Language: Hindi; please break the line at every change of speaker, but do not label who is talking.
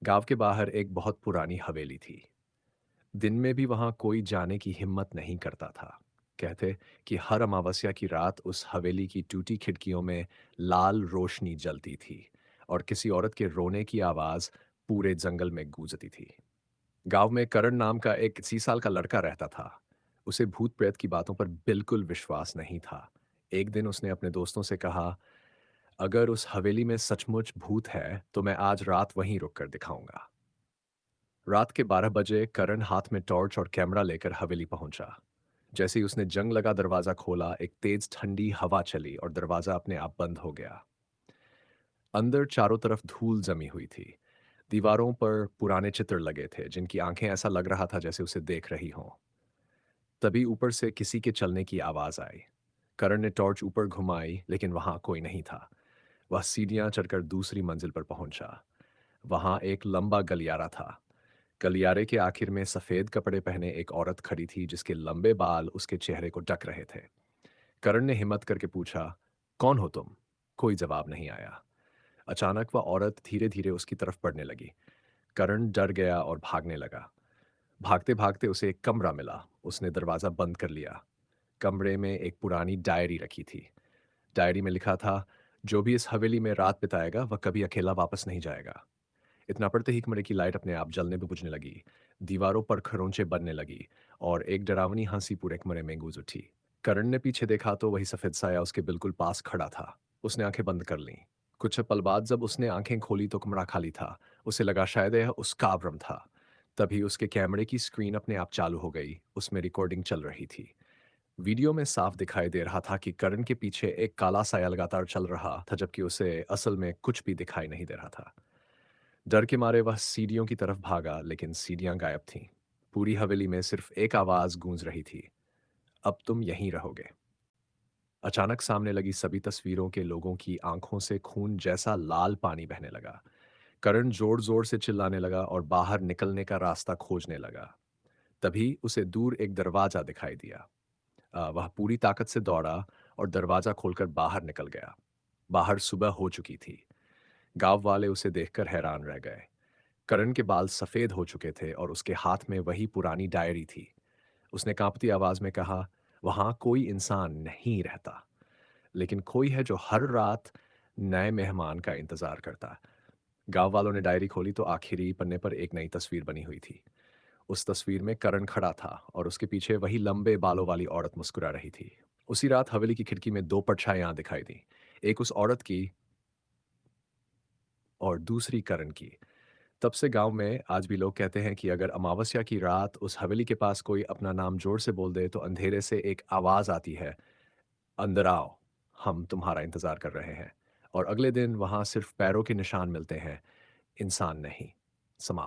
गांव के बाहर एक बहुत पुरानी हवेली थी। दिन में भी वहां कोई जाने की हिम्मत नहीं करता था। कहते कि हर अमावस्या की रात उस हवेली की टूटी खिड़कियों में लाल रोशनी जलती थी और किसी औरत के रोने की आवाज पूरे जंगल में गूंजती थी। गांव में करण नाम का एक 30 साल का लड़का रहता था। उसे भूत प्रेत की बातों पर बिल्कुल विश्वास नहीं था। एक दिन उसने अपने दोस्तों से कहा, अगर उस हवेली में सचमुच भूत है तो मैं आज रात वहीं रुक कर दिखाऊंगा। रात के 12 बजे करण हाथ में टॉर्च और कैमरा लेकर हवेली पहुंचा। जैसे ही उसने जंग लगा दरवाजा खोला, एक तेज ठंडी हवा चली और दरवाजा अपने आप बंद हो गया। अंदर चारों तरफ धूल जमी हुई थी। दीवारों पर पुराने चित्र लगे थे जिनकी आंखें ऐसा लग रहा था जैसे उसे देख रही हों। तभी ऊपर से किसी के चलने की आवाज आई। करण ने टॉर्च ऊपर घुमाई लेकिन वहां कोई नहीं था। वह सीढ़ियां चढ़कर दूसरी मंजिल पर पहुंचा। वहां एक लंबा गलियारा था। गलियारे के आखिर में सफेद कपड़े पहने एक औरत खड़ी थी जिसके लंबे बाल उसके चेहरे को ढक रहे थे। करण ने हिम्मत करके पूछा, कौन हो तुम? कोई जवाब नहीं आया। अचानक वह औरत धीरे धीरे उसकी तरफ बढ़ने लगी। करण डर गया और भागने लगा। भागते भागते उसे एक कमरा मिला। उसने दरवाजा बंद कर लिया। कमरे में एक पुरानी डायरी रखी थी। डायरी में लिखा था, जो भी इस हवेली में रात बिताएगा वह कभी अकेला वापस नहीं जाएगा। इतना पढ़ते ही कमरे की लाइट अपने आप जलने पे बुझने लगी। दीवारों पर खरोंचे बनने लगी और एक डरावनी हंसी पूरे कमरे में गूंज उठी। करण ने पीछे देखा तो वही सफेद साया उसके बिल्कुल पास खड़ा था। उसने आंखें बंद कर लीं। कुछ पल बाद जब उसने आंखें खोली तो कमरा खाली था। उसे लगा शायद यह उसका भ्रम था। तभी उसके कैमरे की स्क्रीन अपने आप चालू हो गई। उसमें रिकॉर्डिंग चल रही थी। वीडियो में साफ दिखाई दे रहा था कि करण के पीछे एक काला साया लगातार चल रहा था, जबकि उसे असल में कुछ भी दिखाई नहीं दे रहा था। डर के मारे वह सीढ़ियों की तरफ भागा लेकिन सीढ़ियां गायब थीं। पूरी हवेली में सिर्फ एक आवाज गूंज रही थी, अब तुम यहीं रहोगे। अचानक सामने लगी सभी तस्वीरों के लोगों की आंखों से खून जैसा लाल पानी बहने लगा। करण जोर जोर से चिल्लाने लगा और बाहर निकलने का रास्ता खोजने लगा। तभी उसे दूर एक दरवाजा दिखाई दिया। वह पूरी ताकत से दौड़ा और दरवाजा खोलकर बाहर निकल गया। बाहर सुबह हो चुकी थी। गांव वाले उसे देखकर हैरान रह गए। करण के बाल सफेद हो चुके थे और उसके हाथ में वही पुरानी डायरी थी। उसने कांपती आवाज में कहा, वहां कोई इंसान नहीं रहता, लेकिन कोई है जो हर रात नए मेहमान का इंतजार करता। गांव वालों ने डायरी खोली तो आखिरी पन्ने पर एक नई तस्वीर बनी हुई थी। उस तस्वीर में करण खड़ा था और उसके पीछे वही लंबे बालों वाली औरत मुस्कुरा रही थी। उसी रात हवेली की खिड़की में दो परछाइयां दिखाई दी, एक उस औरत की और दूसरी करण की। तब से गांव में आज भी लोग कहते हैं कि अगर अमावस्या की रात उस हवेली के पास कोई अपना नाम जोर से बोल दे तो अंधेरे से एक आवाज आती है, अंदर आओ, हम तुम्हारा इंतजार कर रहे हैं। और अगले दिन वहां सिर्फ पैरों के निशान मिलते हैं, इंसान नहीं। समाप्त।